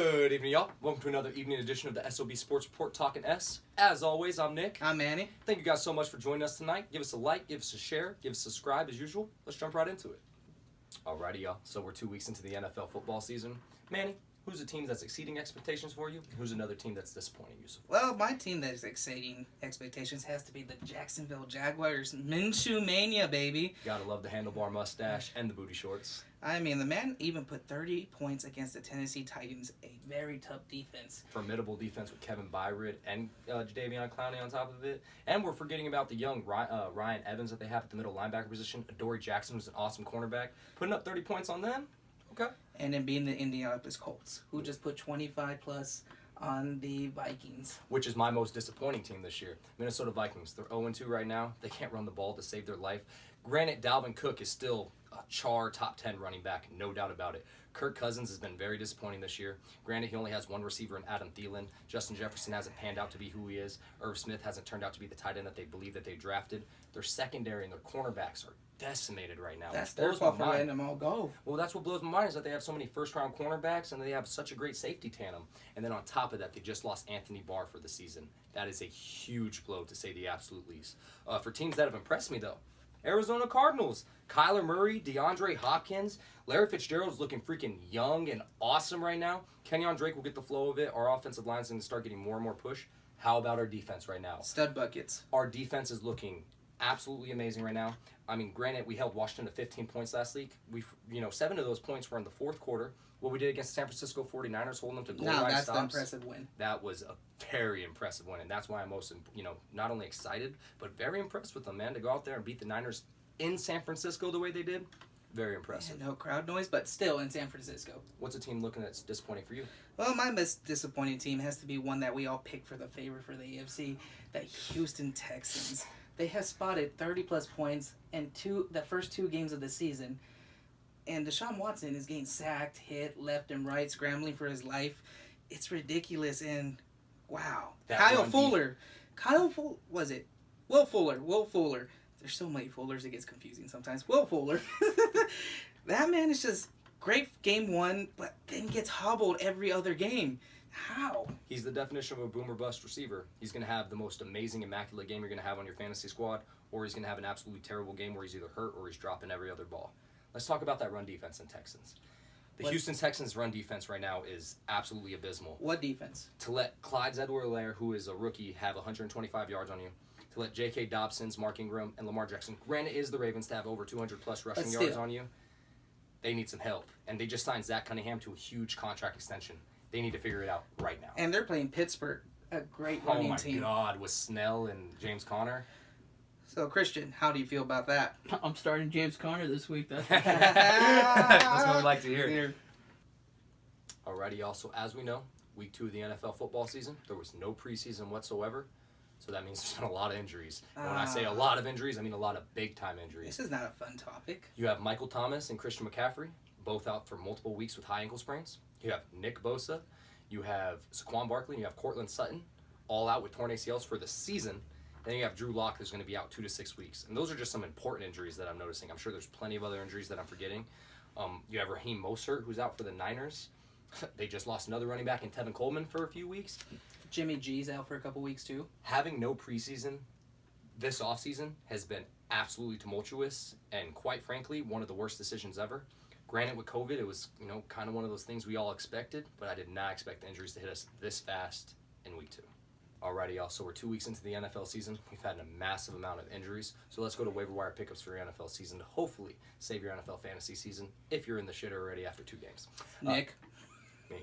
Good evening, y'all. Welcome to another evening edition of the S.O.B Sports Report Talking S. As always, I'm Nick. I'm Manny. Thank you guys so much for joining us tonight. Give us a like, give us a share, give us a subscribe as usual. Let's jump right into it. Alrighty, y'all. So we're 2 weeks into the NFL football season. Manny, who's a team that's exceeding expectations for you? And who's another team that's disappointing you so far? Well, my team that is exceeding expectations has to be the Jacksonville Jaguars. Minshew Mania, baby. Gotta love the handlebar mustache and the booty shorts. I mean, the man even put 30 points against the Tennessee Titans, a very tough defense. Formidable defense with Kevin Byard and Jadeveon Clowney on top of it. And we're forgetting about the young Ryan Evans that they have at the middle linebacker position. Adoree Jackson, who's an awesome cornerback. Putting up 30 points on them. Okay. And then being the Indianapolis Colts, who just put 25 plus on the Vikings. Which is my most disappointing team this year. Minnesota Vikings. They're 0-2 right now. They can't run the ball to save their life. Granted, Dalvin Cook is still a top 10 running back, no doubt about it. Kirk Cousins has been very disappointing this year. Granted, he only has one receiver in Adam Thielen. Justin Jefferson hasn't panned out to be who he is. Irv Smith hasn't turned out to be the tight end that they believe that they drafted. Their secondary and their cornerbacks are decimated right now. That's their fault for letting them all go. Well, that's what blows my mind is that they have so many first-round cornerbacks and they have such a great safety tandem. And then on top of that, they just lost Anthony Barr for the season. That is a huge blow, to say the absolute least. For teams that have impressed me, though, Arizona Cardinals, Kyler Murray, DeAndre Hopkins, Larry Fitzgerald's looking freaking young and awesome right now. Kenyon Drake will get the flow of it. Our offensive line's going to start getting more and more push. How about our defense right now? Stud buckets. Our defense is looking absolutely amazing right now. I mean, granted, we held Washington to 15 points last week. 7 of those points were in the fourth quarter. What we did against the San Francisco 49ers, holding them to goal line stops. That's an impressive win. That was a very impressive win, and that's why I'm most, not only excited, but very impressed with them, man, to go out there and beat the Niners in San Francisco the way they did. Very impressive. Yeah, no crowd noise, but still in San Francisco. What's a team looking that's disappointing for you? Well, my most disappointing team has to be one that we all picked for the favorite for the AFC, the Houston Texans. They have spotted 30-plus points in the first 2 games of the season. And Deshaun Watson is getting sacked, hit left and right, scrambling for his life. It's ridiculous. And, wow. Will Fuller. Will Fuller. There's so many Fullers, it gets confusing sometimes. Will Fuller. That man is just great game 1, but then gets hobbled every other game. How? He's the definition of a boomer bust receiver. He's going to have the most amazing, immaculate game you're going to have on your fantasy squad, or he's going to have an absolutely terrible game where he's either hurt or he's dropping every other ball. Let's talk about that run defense in Texans. Houston Texans' run defense right now is absolutely abysmal. What defense? To let Clyde Edwards-Helaire, who is a rookie, have 125 yards on you. To let J.K. Dobson's, Mark Ingram, and Lamar Jackson, granted, is the Ravens to have over 200-plus rushing yards on you. They need some help. And they just signed Zach Cunningham to a huge contract extension. They need to figure it out right now. And they're playing Pittsburgh, a great running team. Oh, my God, with Snell and James Conner. So, Christian, how do you feel about that? I'm starting James Conner this week. That's what we like to hear. Alrighty, y'all. So, as we know, week 2 of the NFL football season, there was no preseason whatsoever. So that means there's been a lot of injuries. And when I say a lot of injuries, I mean a lot of big-time injuries. This is not a fun topic. You have Michael Thomas and Christian McCaffrey, both out for multiple weeks with high ankle sprains. You have Nick Bosa. You have Saquon Barkley. And you have Cortland Sutton, all out with torn ACLs for the season. Then you have Drew Lock, who's going to be out 2 to 6 weeks. And those are just some important injuries that I'm noticing. I'm sure there's plenty of other injuries that I'm forgetting. You have Raheem Mostert, who's out for the Niners. They just lost another running back in Tevin Coleman for a few weeks. Jimmy G's out for a couple weeks, too. Having no preseason this offseason has been absolutely tumultuous and, quite frankly, one of the worst decisions ever. Granted, with COVID, it was, kind of one of those things we all expected, but I did not expect the injuries to hit us this fast in week 2. Alrighty, y'all. So we're 2 weeks into the NFL season. We've had a massive amount of injuries. So let's go to waiver wire pickups for your NFL season to hopefully save your NFL fantasy season if you're in the shitter already after 2 games. Nick. Me.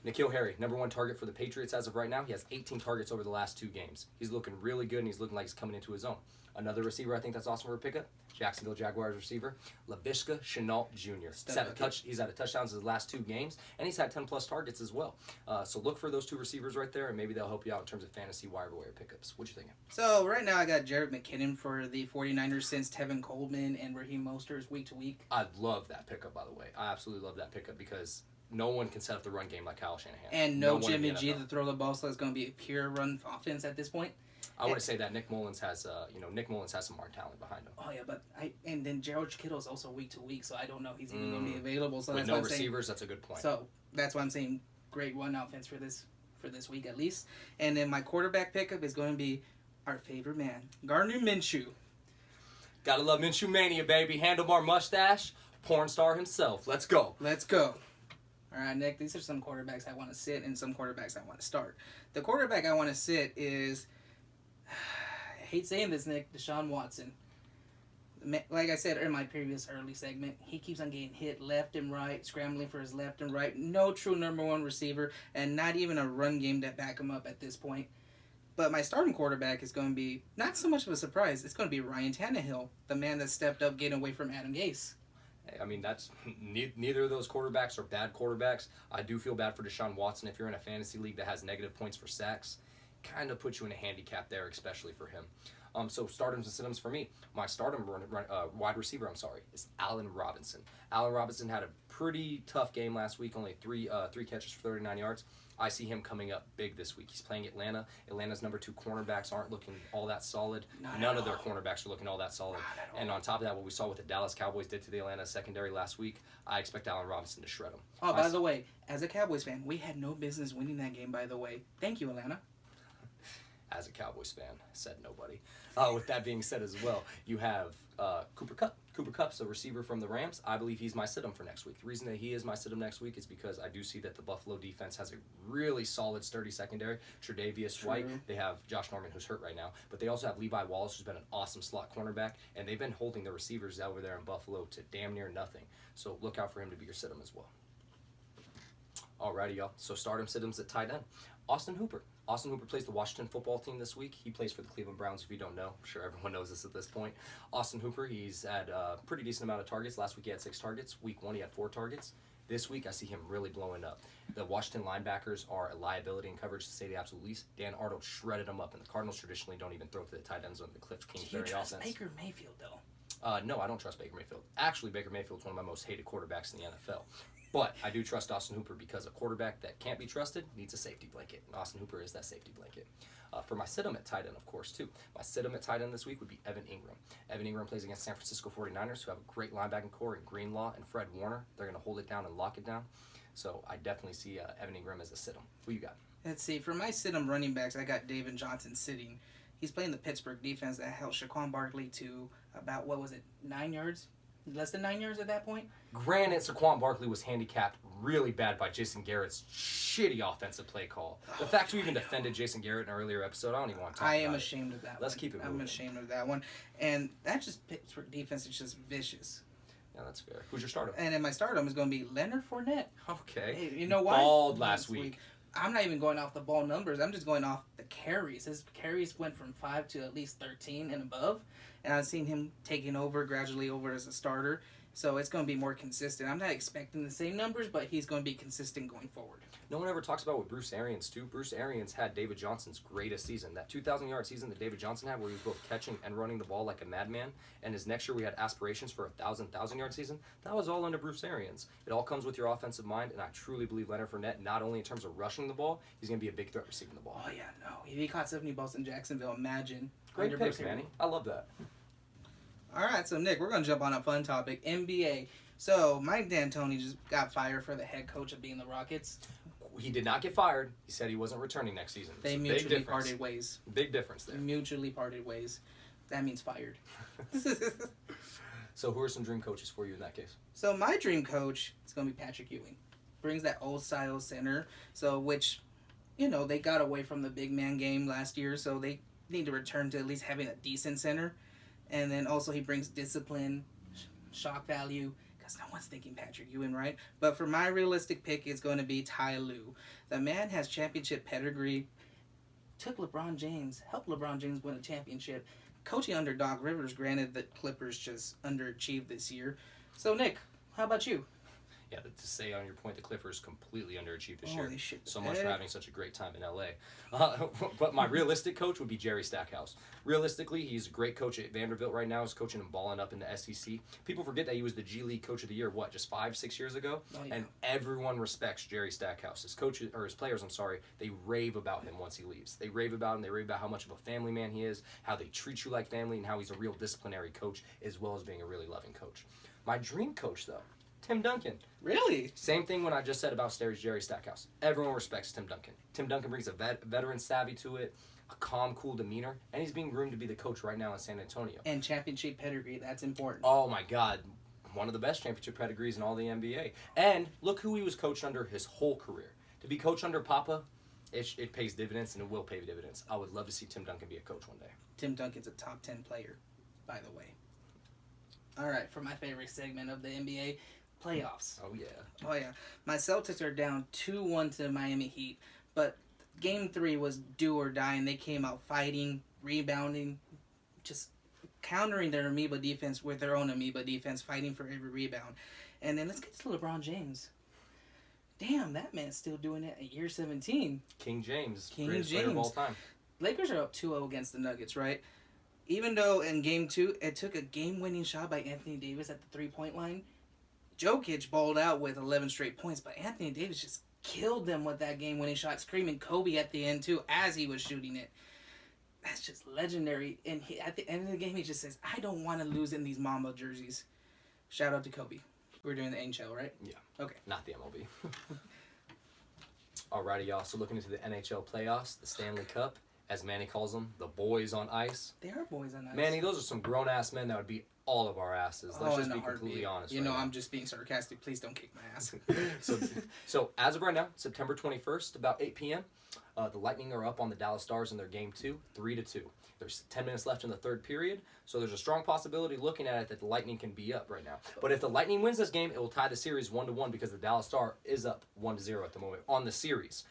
N'Keal Harry, number 1 target for the Patriots as of right now. He has 18 targets over the last 2 games. He's looking really good, and he's looking like he's coming into his own. Another receiver I think that's awesome for a pickup, Jacksonville Jaguars receiver, Laviska Shenault Jr. He's had a touchdowns his last 2 games, and he's had 10-plus targets as well. So look for those 2 receivers right there, and maybe they'll help you out in terms of fantasy wire pickups. What you thinking? So right now I got Jared McKinnon for the 49ers since Tevin Coleman and Raheem Mostert is week to week. I love that pickup, by the way. I absolutely love that pickup because no one can set up the run game like Kyle Shanahan. And no Jimmy G to throw the ball, so it's going to be a pure run offense at this point. I want to say that Nick Mullins has some more talent behind him. Oh yeah, but and then Gerald Kittle is also week to week, so I don't know if he's even going to be available. So With that's no why I'm saying. receivers, that's a good point. So that's why I'm saying great run offense for this week at least. And then my quarterback pickup is going to be our favorite man, Gardner Minshew. Gotta love Minshew Mania, baby. Handlebar mustache, porn star himself. Let's go. Let's go. All right, Nick, these are some quarterbacks I want to sit and some quarterbacks I want to start. The quarterback I want to sit is, I hate saying this, Nick, Deshaun Watson. Like I said in my previous early segment, he keeps on getting hit left and right, scrambling for his left and right. No true number one receiver, and not even a run game to back him up at this point. But my starting quarterback is going to be not so much of a surprise. It's going to be Ryan Tannehill, the man that stepped up getting away from Adam Gase. I mean, that's neither of those quarterbacks are bad quarterbacks. I do feel bad for Deshaun Watson. If you're in a fantasy league that has negative points for sacks, kind of puts you in a handicap there, especially for him. So startums and sit-ems for me. My wide receiver, is Allen Robinson. Allen Robinson had a pretty tough game last week, only three catches for 39 yards. I see him coming up big this week. He's playing Atlanta. Atlanta's number 2 cornerbacks aren't looking all that solid. None of their cornerbacks are looking all that solid. And on top of that, what we saw what the Dallas Cowboys did to the Atlanta secondary last week, I expect Allen Robinson to shred them. Oh, by the way, as a Cowboys fan, we had no business winning that game, by the way. Thank you, Atlanta. As a Cowboys fan, said nobody. With that being said as well, you have Cooper Kupp. Cooper Kupp's a receiver from the Rams. I believe he's my sit-em for next week. The reason that he is my sit-em next week is because I do see that the Buffalo defense has a really solid, sturdy secondary. Tre'Davious White. They have Josh Norman, who's hurt right now. But they also have Levi Wallace, who's been an awesome slot cornerback. And they've been holding the receivers over there in Buffalo to damn near nothing. So look out for him to be your sit-em as well. Alrighty, y'all. So start him, sit-ems at tight end. Austin Hooper. Austin Hooper plays the Washington football team this week. He plays for the Cleveland Browns, if you don't know. I'm sure everyone knows this at this point. Austin Hooper, he's had a pretty decent amount of targets. Last week he had 6 targets. Week 1 he had 4 targets. This week I see him really blowing up. The Washington linebackers are a liability in coverage, to say the absolute least. Dan Arnold shredded them up, and the Cardinals traditionally don't even throw to the tight ends on the Cliff Kingsbury offense. Do you trust Baker Mayfield, though? No, I don't trust Baker Mayfield. Actually, Baker Mayfield's one of my most hated quarterbacks in the NFL. But I do trust Austin Hooper because a quarterback that can't be trusted needs a safety blanket. And Austin Hooper is that safety blanket. For my sit-em at tight end, of course, too. My sit-em at tight end this week would be Evan Ingram. Evan Ingram plays against San Francisco 49ers, who have a great linebacking core in Greenlaw and Fred Warner. They're going to hold it down and lock it down. So I definitely see Evan Ingram as a sit-em. Who you got? Let's see. For my sit-em running backs, I got David Johnson sitting. He's playing the Pittsburgh defense that held Saquon Barkley to about, 9 yards? Less than 9 yards at that point? Granted, Saquon Barkley was handicapped really bad by Jason Garrett's shitty offensive play call. The fact you even defended Jason Garrett in an earlier episode, I don't even want to talk about it. I am ashamed of that Let's keep it moving. I'm ashamed of that one. And that just Pittsburgh defense is just vicious. Yeah, that's fair. Who's your starter? And then my stardom is going to be Leonard Fournette. Okay. Hey, you know why? Balled last week. I'm not even going off the ball numbers. I'm just going off the carries. His carries went from 5 to at least 13 and above. And I've seen him taking over gradually over as a starter. So it's going to be more consistent. I'm not expecting the same numbers, but he's going to be consistent going forward. No one ever talks about with Bruce Arians, too. Bruce Arians had David Johnson's greatest season. That 2,000-yard season that David Johnson had, where he was both catching and running the ball like a madman, and his next year we had aspirations for a 1,000-yard season, that was all under Bruce Arians. It all comes with your offensive mind, and I truly believe Leonard Fournette, not only in terms of rushing the ball, he's going to be a big threat receiving the ball. Oh, yeah, no. If he caught 70 balls in Jacksonville, imagine. Great picks, Manny. I love that. All right, so, Nick, we're going to jump on a fun topic, NBA. So, Mike D'Antoni just got fired for the head coach of being the Rockets. He did not get fired. He said he wasn't returning next season. They mutually parted ways. Big difference there. Mutually parted ways. That means fired. So who are some dream coaches for you in that case? So my dream coach is going to be Patrick Ewing. Brings that old style center. So which, they got away from the big man game last year. So they need to return to at least having a decent center. And then also he brings discipline, shock value. No one's thinking Patrick Ewing, right? But for my realistic pick, it's going to be Ty Lue. The man has championship pedigree. Helped LeBron James win a championship. Coaching under Doc Rivers, granted the Clippers just underachieved this year. So, Nick, how about you? Yeah, to say on your point, the Clippers completely underachieved this year. Holy shit. So much for having such a great time in LA. But my realistic coach would be Jerry Stackhouse. Realistically, he's a great coach at Vanderbilt right now. He's coaching and balling up in the SEC. People forget that he was the G League Coach of the Year, just 5-6 years ago? Oh, yeah. And everyone respects Jerry Stackhouse. His coaches, or his players, they rave about him once he leaves. They rave about him. They rave about how much of a family man he is, how they treat you like family, and how he's a real disciplinary coach, as well as being a really loving coach. My dream coach, though, Tim Duncan. Really? Same thing when I just said about Jerry Stackhouse. Everyone respects Tim Duncan. Tim Duncan brings a veteran savvy to it, a calm, cool demeanor, and he's being groomed to be the coach right now in San Antonio. And championship pedigree, that's important. Oh my God. One of the best championship pedigrees in all the NBA. And look who he was coached under his whole career. To be coached under Papa, it pays dividends, and it will pay dividends. I would love to see Tim Duncan be a coach one day. Tim Duncan's a top 10 player, by the way. All right, for my favorite segment of the NBA, playoffs. Oh, yeah. Oh, yeah. My Celtics are down 2-1 to the Miami Heat, but Game 3 was do or die, and they came out fighting, rebounding, just countering their amoeba defense with their own amoeba defense, fighting for every rebound. And then let's get to LeBron James. Damn, that man's still doing it at year 17. King James. King Greatest player of all time. Lakers are up 2-0 against the Nuggets, right? Even though in Game 2, it took a game-winning shot by Anthony Davis at the three-point line, Jokic balled out with 11 straight points, but Anthony Davis just killed them with that game-winning shot, screaming Kobe at the end, too, as he was shooting it. That's just legendary. And at the end of the game, he just says, I don't want to lose in these Mamba jerseys. Shout out to Kobe. We're doing the NHL, right? Yeah. Okay. Not the MLB. Alrighty, y'all. So looking into the NHL playoffs, the Stanley Cup, as Manny calls them, the boys on ice. They are boys on ice. Manny, those are some grown-ass men that would beat all of our asses. Let's just be completely honest. You know, now. I'm just being sarcastic. Please don't kick my ass. So as of right now, September 21st, about 8 p.m., the Lightning are up on the Dallas Stars in their Game 2, 3-2. There's 10 minutes left in the third period, so there's a strong possibility looking at it that the Lightning can be up right now. But if the Lightning wins this game, it will tie the series 1-1 because the Dallas Star is up 1-0 at the moment on the series.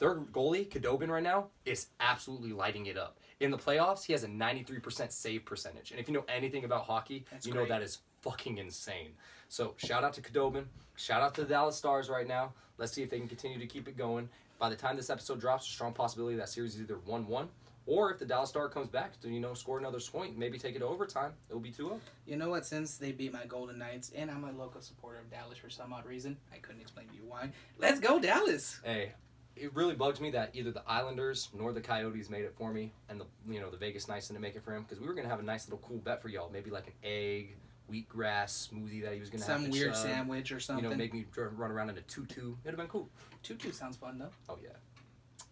Their goalie, Khudobin, right now, is absolutely lighting it up. In the playoffs, he has a 93% save percentage. And if you know anything about hockey, you know that is fucking insane. So shout out to Khudobin. Shout out to the Dallas Stars right now. Let's see if they can continue to keep it going. By the time this episode drops, a strong possibility that series is either 1-1, or if the Dallas Star comes back to, score another point, maybe take it to overtime, it'll be 2-0. You know what? Since they beat my Golden Knights, and I'm a local supporter of Dallas for some odd reason, I couldn't explain to you why. Let's go, Dallas! Hey, it really bugs me that either the Islanders nor the Coyotes made it for me, and the Vegas Knights didn't make it for him, because we were gonna have a nice little cool bet for y'all, maybe like an egg, wheatgrass smoothie that he was gonna have. Some weird sandwich or something. Make me run around in a tutu. It'd have been cool. Tutu sounds fun though. Oh yeah.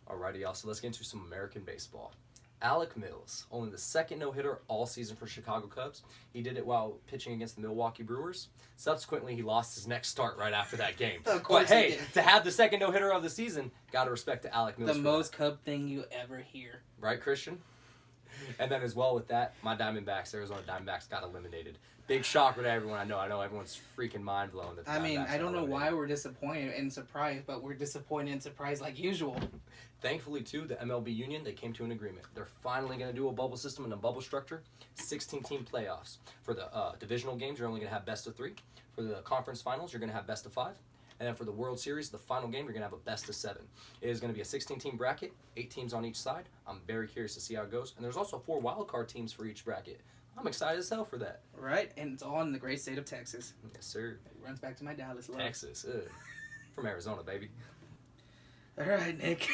Alrighty, y'all. So let's get into some American baseball. Alec Mills, only the second no-hitter all season for Chicago Cubs. He did it while pitching against the Milwaukee Brewers. Subsequently, he lost his next start right after that game. Of course, but hey, to have the second no-hitter of the season, gotta respect to Alec Mills. The most Cub thing you ever hear. Right, Christian? And then as well with that, my Diamondbacks, Arizona Diamondbacks, got eliminated. Big shocker to everyone. I know everyone's freaking mind blown. That the Diamondbacks I don't know eliminated. why we're disappointed and surprised, but we're disappointed and surprised like usual. Thankfully, too, the MLB union, they came to an agreement. They're finally going to do a bubble system and a bubble structure. 16-team playoffs. For the divisional games, you're only going to have best of 3. For the conference finals, you're going to have best of 5. And then for the World Series, the final game, you're going to have a best of 7. It is going to be a 16-team bracket, 8 teams on each side. I'm very curious to see how it goes. And there's also 4 wildcard teams for each bracket. I'm excited as hell for that. Right, and it's all in the great state of Texas. Yes, sir. It runs back to my Dallas love. Texas. From Arizona, baby. All right, Nick.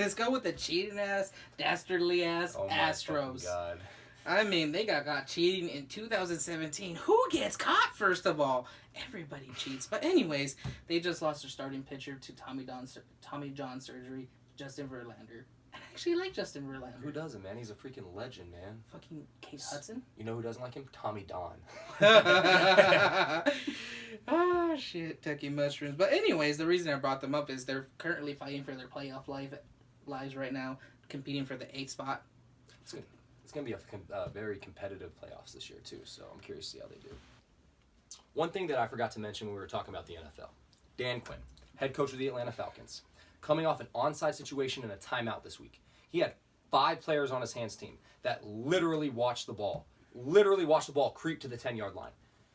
Let's go with the cheating-ass, dastardly-ass Astros. God. I mean, they got cheating in 2017. Who gets caught, first of all? Everybody cheats. But anyways, they just lost their starting pitcher to Tommy John surgery, Justin Verlander. I actually like Justin Verlander. Who doesn't, man? He's a freaking legend, man. Fucking Kate Hudson? You know who doesn't like him? Tommy Don. Ah, shit, techie mushrooms. But anyways, the reason I brought them up is they're currently fighting for their playoff lives right now, competing for the 8th spot. It's going to be a very competitive playoffs this year, too, so I'm curious to see how they do. One thing that I forgot to mention when we were talking about the NFL. Dan Quinn, head coach of the Atlanta Falcons, coming off an onside situation and a timeout this week. He had 5 players on his hands team that literally watched the ball creep to the 10-yard line.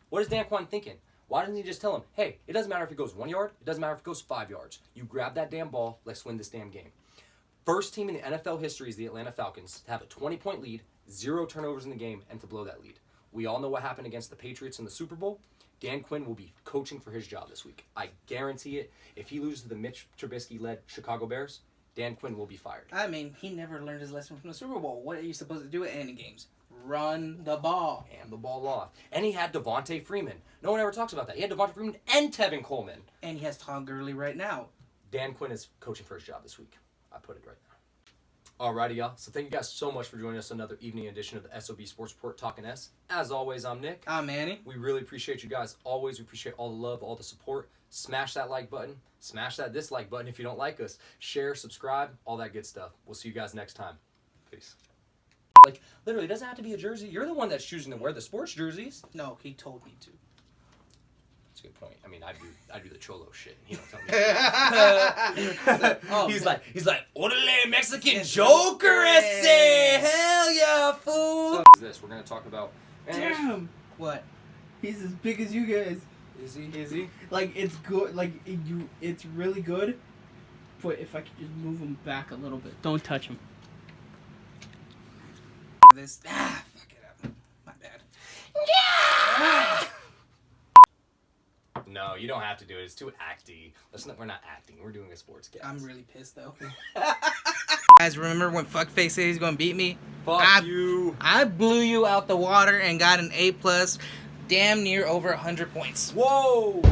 What is Dan Quinn thinking? Why didn't he just tell him, hey, it doesn't matter if it goes 1 yard, it doesn't matter if it goes 5 yards. You grab that damn ball, let's win this damn game. First team in the NFL history is the Atlanta Falcons to have a 20-point lead, 0 turnovers in the game, and to blow that lead. We all know what happened against the Patriots in the Super Bowl. Dan Quinn will be coaching for his job this week. I guarantee it. If he loses to the Mitch Trubisky-led Chicago Bears, Dan Quinn will be fired. I mean, he never learned his lesson from the Super Bowl. What are you supposed to do at any games? Run the ball. And the ball off. And he had Devontae Freeman. No one ever talks about that. He had Devontae Freeman and Tevin Coleman. And he has Todd Gurley right now. Dan Quinn is coaching for his job this week. I put it right now. Alrighty, y'all. So thank you guys so much for joining us on another evening edition of the S.O.B Sports Report Talking S. As always, I'm Nick. I'm Manny. We really appreciate you guys always. We appreciate all the love, all the support. Smash that like button. Smash that dislike button if you don't like us. Share, subscribe, all that good stuff. We'll see you guys next time. Peace. Like, literally, it doesn't have to be a jersey. You're the one that's choosing to wear the sports jerseys. No, he told me to. That's a good point. I mean, I do the cholo shit, and he don't tell me. He's like, orderly Mexican Joker, ese. Hell yeah, fool. So, this, we're going to talk about... Damn! What? He's as big as you guys. Is he? Is he? Like, it's good. Like, it's really good. But if I could just move him back a little bit. Don't touch him. This. Fuck it up. My bad. Yeah! No, you don't have to do it. It's too acty. We're not acting. We're doing a sports cast. I'm really pissed though. Guys, remember when Fuckface said he's gonna beat me? Fuck you. I blew you out the water and got an A+, damn near over 100 points. Whoa!